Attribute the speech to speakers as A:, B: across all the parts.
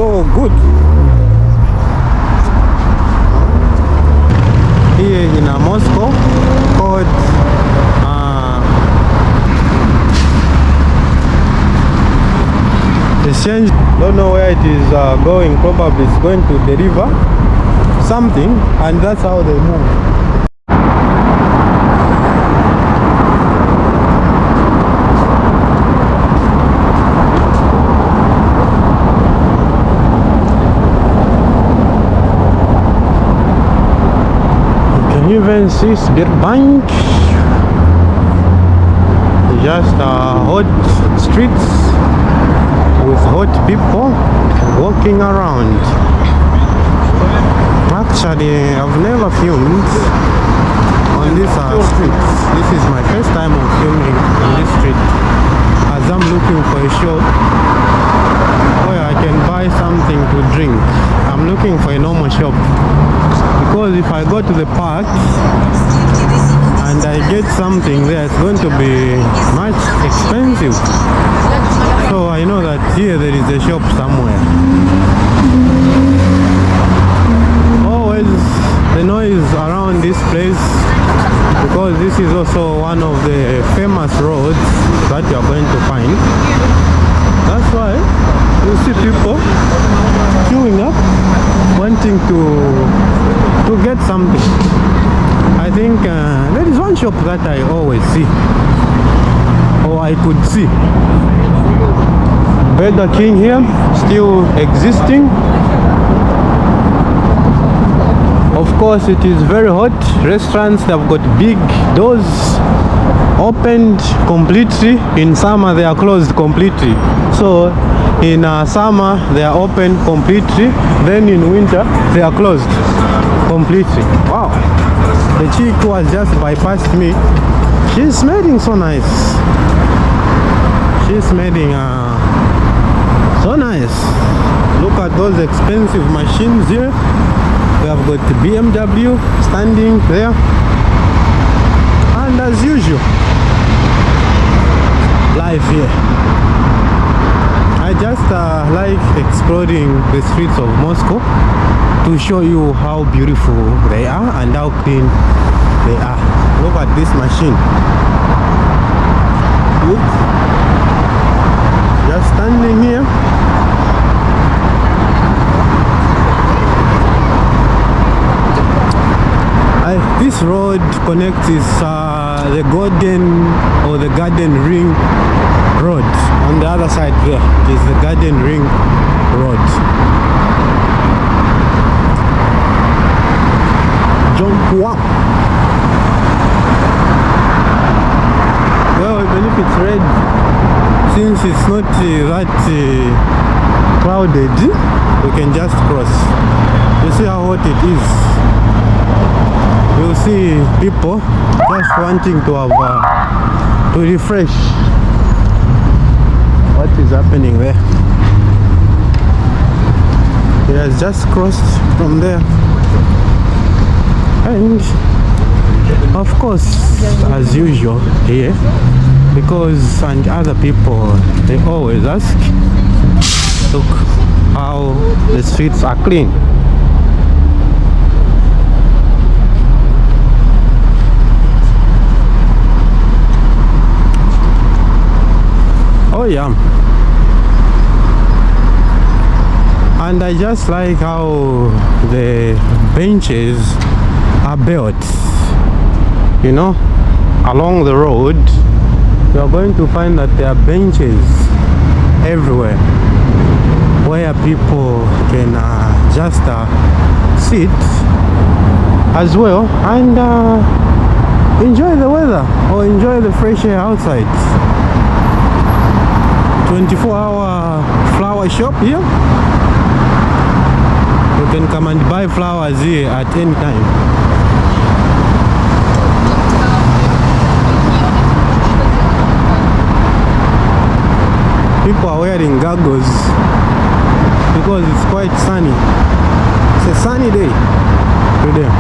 A: so good. Here in Moscow, called exchange. Don't know where it is going. Probably it's going to deliver something, and that's how they move. Even see Sberbank, just hot streets with hot people walking around. Actually, I've never filmed on this street. This is my first time of filming on this street, as I'm looking for a shop where I can buy something to drink. I'm looking for a normal shop, because if I go to the park and I get something there, it's going to be much expensive. So I know that here there is a shop somewhere. Always the noise around this place, because this is also one of the famous roads that you are going to find. That's why you see people queuing up, wanting to get something. I think there is one shop that I always see, or I could see. Burger King here, still existing. Of course, it is very hot. Restaurants have got big doors opened completely. In summer they are closed completely. So in summer they are open completely, then in winter they are closed completely. Wow, the chick who has just bypassed me, she's smelling so nice. She's smelling so nice. Look at those expensive machines here. We have got the BMW standing there, and as usual, life here. I just like exploring the streets of Moscow to show you how beautiful they are and how clean they are. Look at this machine. Look, just standing here. This road connects the Golden or the Garden Ring Road. On the other side there is the Garden Ring Road. Jump up. Well, even if it's red, since it's not that crowded, we can just cross. You see how hot it is. You see people just wanting to have to refresh. What is happening there? He has just crossed from there, and of course, as usual here, because and other people, they always ask, look how the streets are clean. Oh yeah. And I just like how the benches are built, you know, along the road. You are going to find that there are benches everywhere where people can just sit as well and enjoy the weather or enjoy the fresh air outside. 24-hour flower shop here. You can come and buy flowers here at any time. People are wearing goggles because it's quite sunny. It's a sunny day today.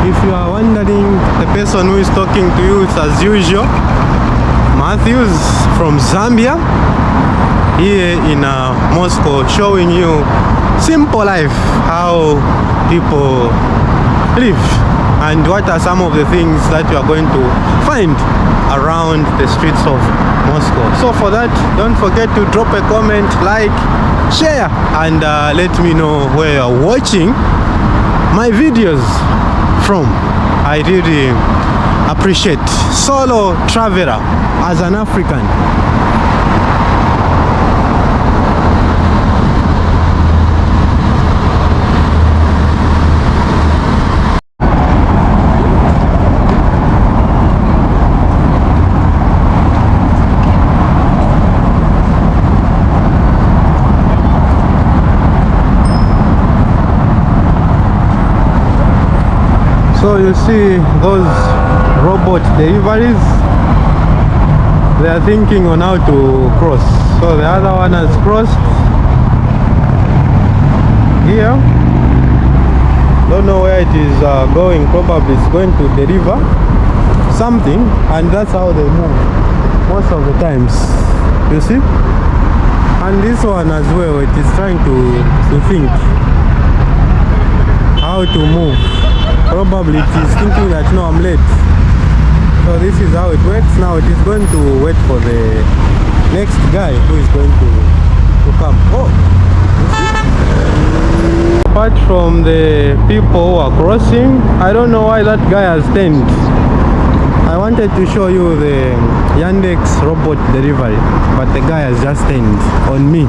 A: If you are wondering, the person who is talking to you is as usual Matthews from Zambia. here in Moscow, showing you simple life, how people live, and what are some of the things that you are going to find around the streets of Moscow. So for that, don't forget to drop a comment, like, share, and let me know where you're watching my videos from. I really appreciate solo traveler as an African. So you see those robot deliveries, they are thinking on how to cross. So the other one has crossed here. Don't know where it is going. Probably it's going to deliver something, and that's how they move most of the times, you see. And this one as well, it is trying to think how to move. Probably it is thinking that no, I'm late. So this is how it works. Now it is going to wait for the next guy who is going to come. Oh, apart from the people who are crossing, I don't know why that guy has turned. I wanted to show you the Yandex robot delivery, but the guy has just turned on me.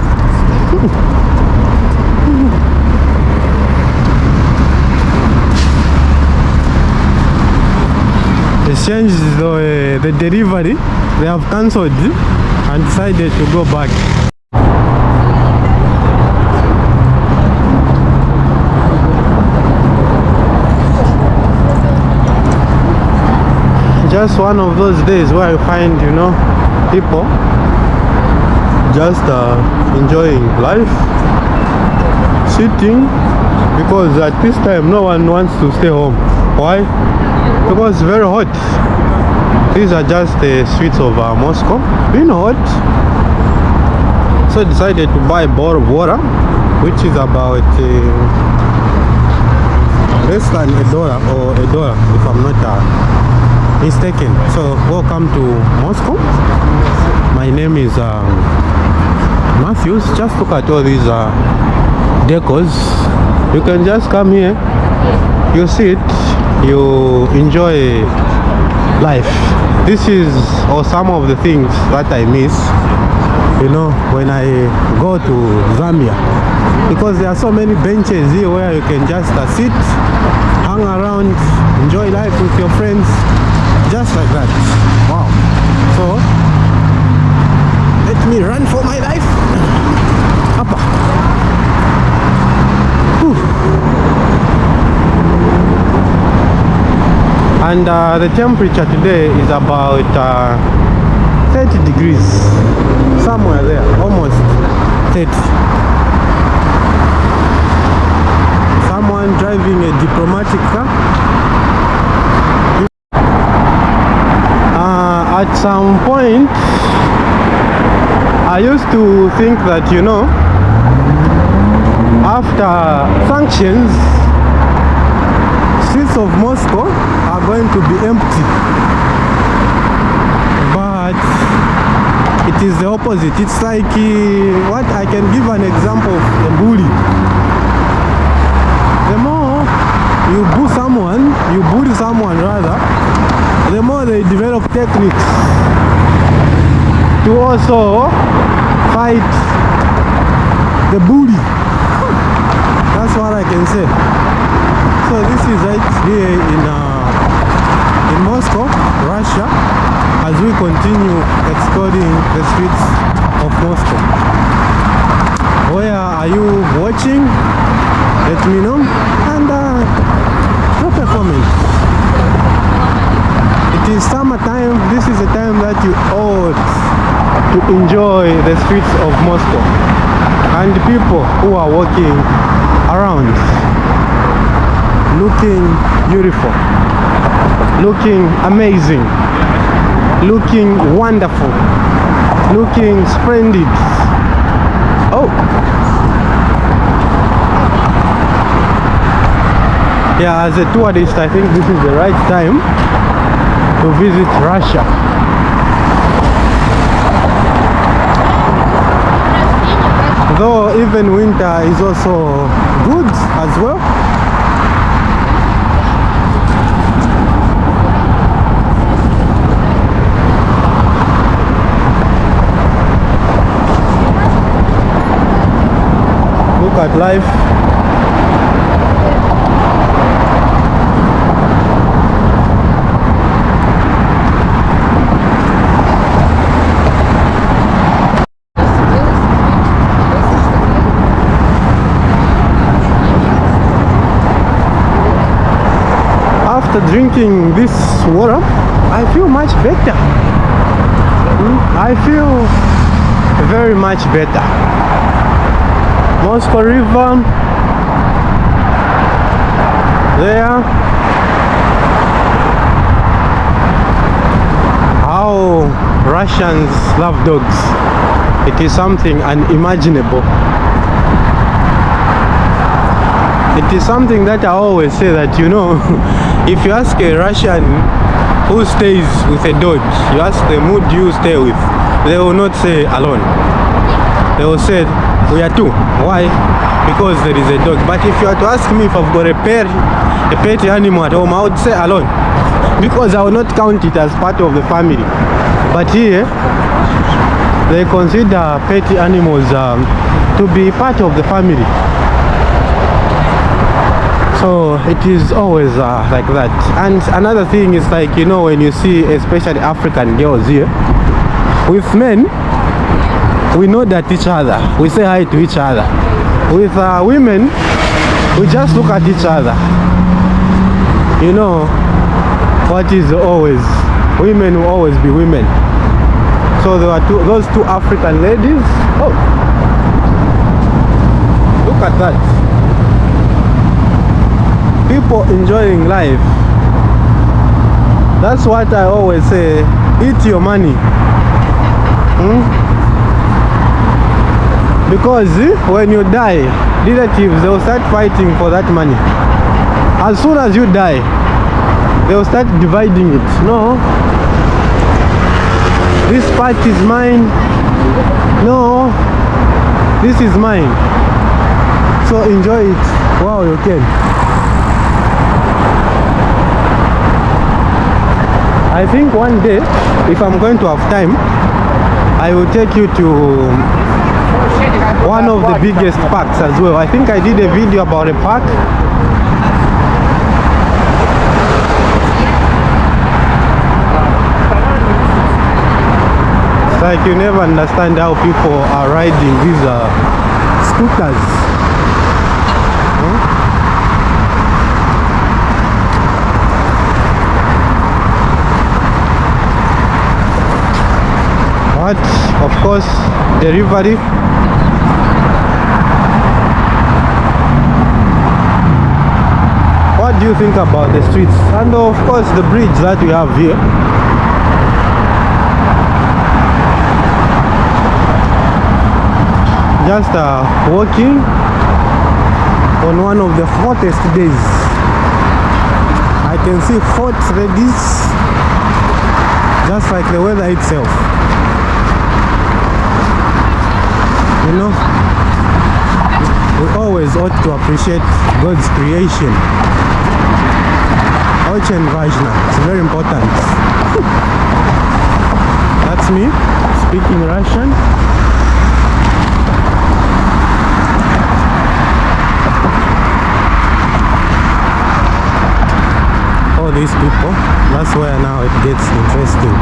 A: They changed the delivery. They have cancelled and decided to go back. Just one of those days where you find, you know, people just enjoying life, sitting, because at this time no one wants to stay home. Why? Because it's very hot. These are just the streets of Moscow, being hot. So I decided to buy a bottle of water, which is about less than $1 or $1 if I'm not mistaken. So welcome to Moscow. My name is Matthews. Just look at all these decors. You can just come here, you sit, you enjoy life. This is some of the things that I miss, you know, when I go to Zambia, because there are so many benches here where you can just sit, hang around, enjoy life with your friends, just like that. Wow. So let me run for my life. Uppa. And the temperature today is about 30 degrees, somewhere there, almost 30. Someone driving a diplomatic car. At some point, I used to think that, you know, after sanctions, streets of Moscow are going to be empty, but it is the opposite. It's like what I can give an example of a bully. The more you bully someone rather, the more they develop techniques to also fight the bully. That's what I can say. So this is right here in Moscow, Russia, as we continue exploring the streets of Moscow. Where are you watching? Let me know, and drop a comment. It is summertime. This is the time that you ought to enjoy the streets of Moscow and the people who are walking around, looking beautiful, looking amazing, looking wonderful, looking splendid. Oh. Yeah, as a tourist, I think this is the right time to visit Russia. Though even winter is also good as well. Look at life. After drinking this water, I feel much better. I feel very much better. Moscow River there. How Russians love dogs. It is something unimaginable. It is something that I always say that, you know, if you ask a Russian who stays with a dog, you ask them who do you stay with, they will not say alone. They will say we are two. Why? Because there is a dog. But if you are to ask me if I've got a pet animal at home, I would say alone, because I will not count it as part of the family. But here they consider pet animals to be part of the family. So it is always like that. And another thing is, like, you know, when you see especially African girls here with men, we nod at each other, we say hi to each other. With women, we just look at each other. You know what is always, women will always be women. So there were those two African ladies. Oh, look at that. People enjoying life. That's what I always say. Eat your money. Because when you die, relatives, they will start fighting for that money. As soon as you die, they will start dividing it. No, this part is mine. No, this is mine. So enjoy it while you can. I think one day, if I'm going to have time, I will take you to one of the biggest parks as well. I think I did a video about a park. It's like you never understand how people are riding these scooters. But of course, delivery. What do you think about the streets? And of course the bridge that we have here. Just walking on one of the hottest days. I can see hot ladies, just like the weather itself. You know, we always ought to appreciate God's creation. Очень важно. It's very important. That's me speaking Russian. All these people, that's where now it gets interesting.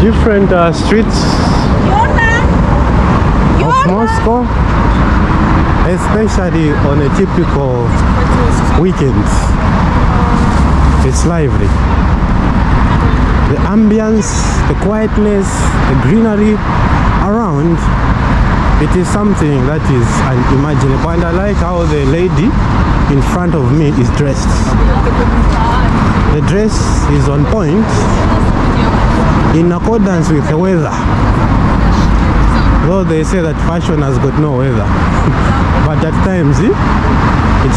A: different streets of Moscow, especially on a typical weekend. It's lively. The ambience, the quietness, the greenery around, it is something that is unimaginable. And I like how the lady in front of me is dressed. The dress is on point, in accordance with the weather. Though they say that fashion has got no weather, but at times it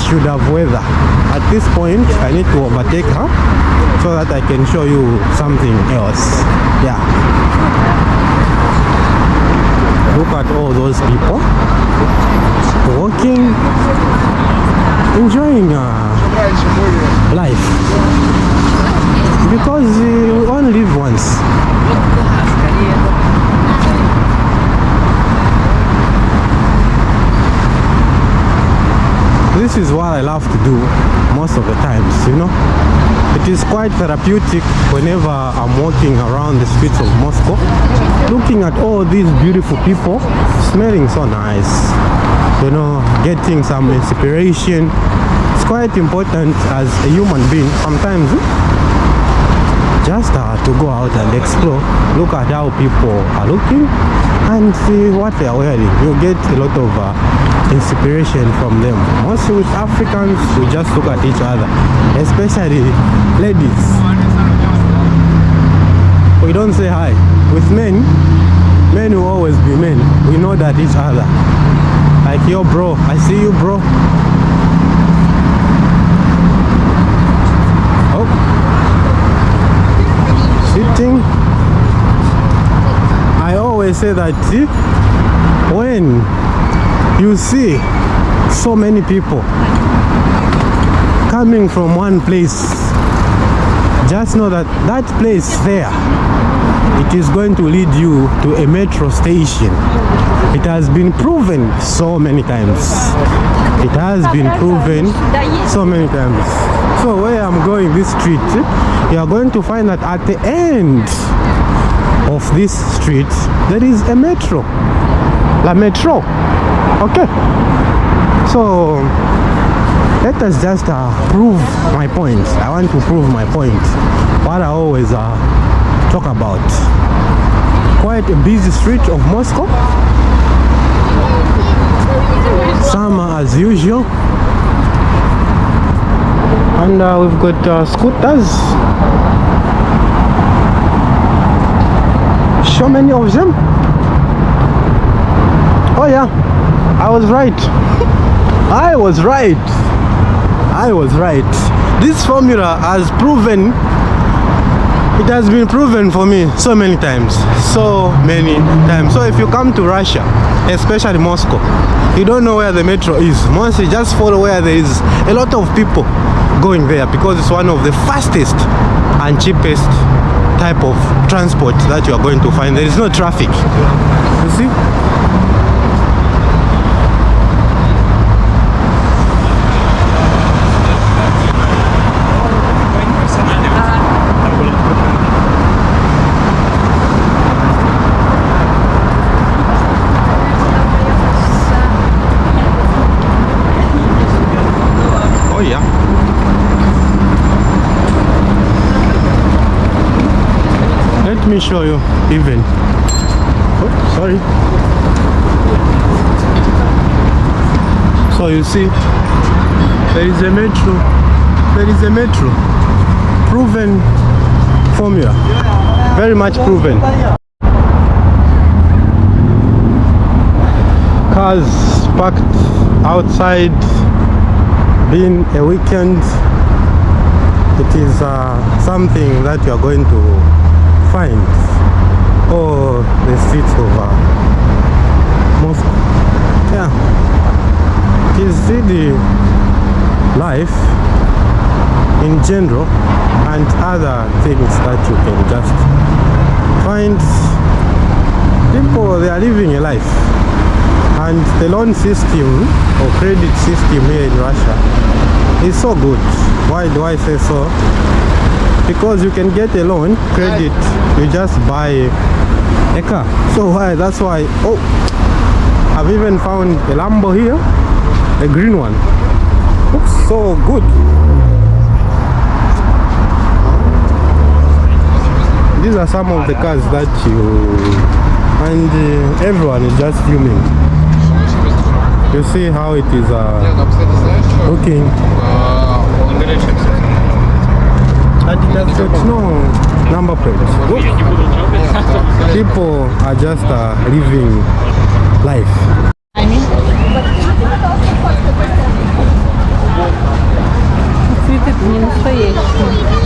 A: should have weather. At this point, I need to overtake her so that I can show you something else. Yeah. Look at all those people walking, enjoying life, because you only live once. This is what I love to do most of the times, you know. It is quite therapeutic whenever I'm walking around the streets of Moscow, looking at all these beautiful people, smelling so nice, you know, getting some inspiration. It's quite important as a human being sometimes just to go out and explore, look at how people are looking and see what they are wearing. You get a lot of inspiration from them. Mostly with Africans, we just look at each other, especially ladies. We don't say hi. With men will always be men. We know that each other. Like, yo bro, I see you bro. Oh, sitting. I always say that when you see so many people coming from one place, just know that that place there, it is going to lead you to a metro station. It has been proven so many times. It has been proven so many times. So where I'm going, this street, you are going to find that at the end of this street there is a metro. La metro. Okay. So let us just prove my point. I want to prove my point. What I always talk about. Quite a busy street of Moscow. Summer as usual. And we've got scooters. So many of them. Oh yeah, I was right. I was right. I was right. This formula has proven, it has been proven for me so many times. So many times. So if you come to Russia, especially Moscow, you don't know where the metro is. Mostly just follow where there is a lot of people going there, because it's one of the fastest and cheapest type of transport that you are going to find. There is no traffic. You see? Let me show you even. Oh, sorry. So you see, there is a metro. There is a metro. Proven formula. Very much proven. Cars parked outside. Being a weekend, it is something that you are going to find all the streets of Moscow. Yeah, it is really life in general and other things that you can just find. People, they are living a life, and the loan system or credit system here in Russia is so good. Why do I say so? because you can get a loan, credit, you just buy a car. So why? That's why. Oh, I've even found a Lambo here, a green one. Looks so good. These are some of the cars that and everyone is just filming. You see how it is looking. And it has got no number plate. Look, people are just living life.
B: Цветы не настоящие.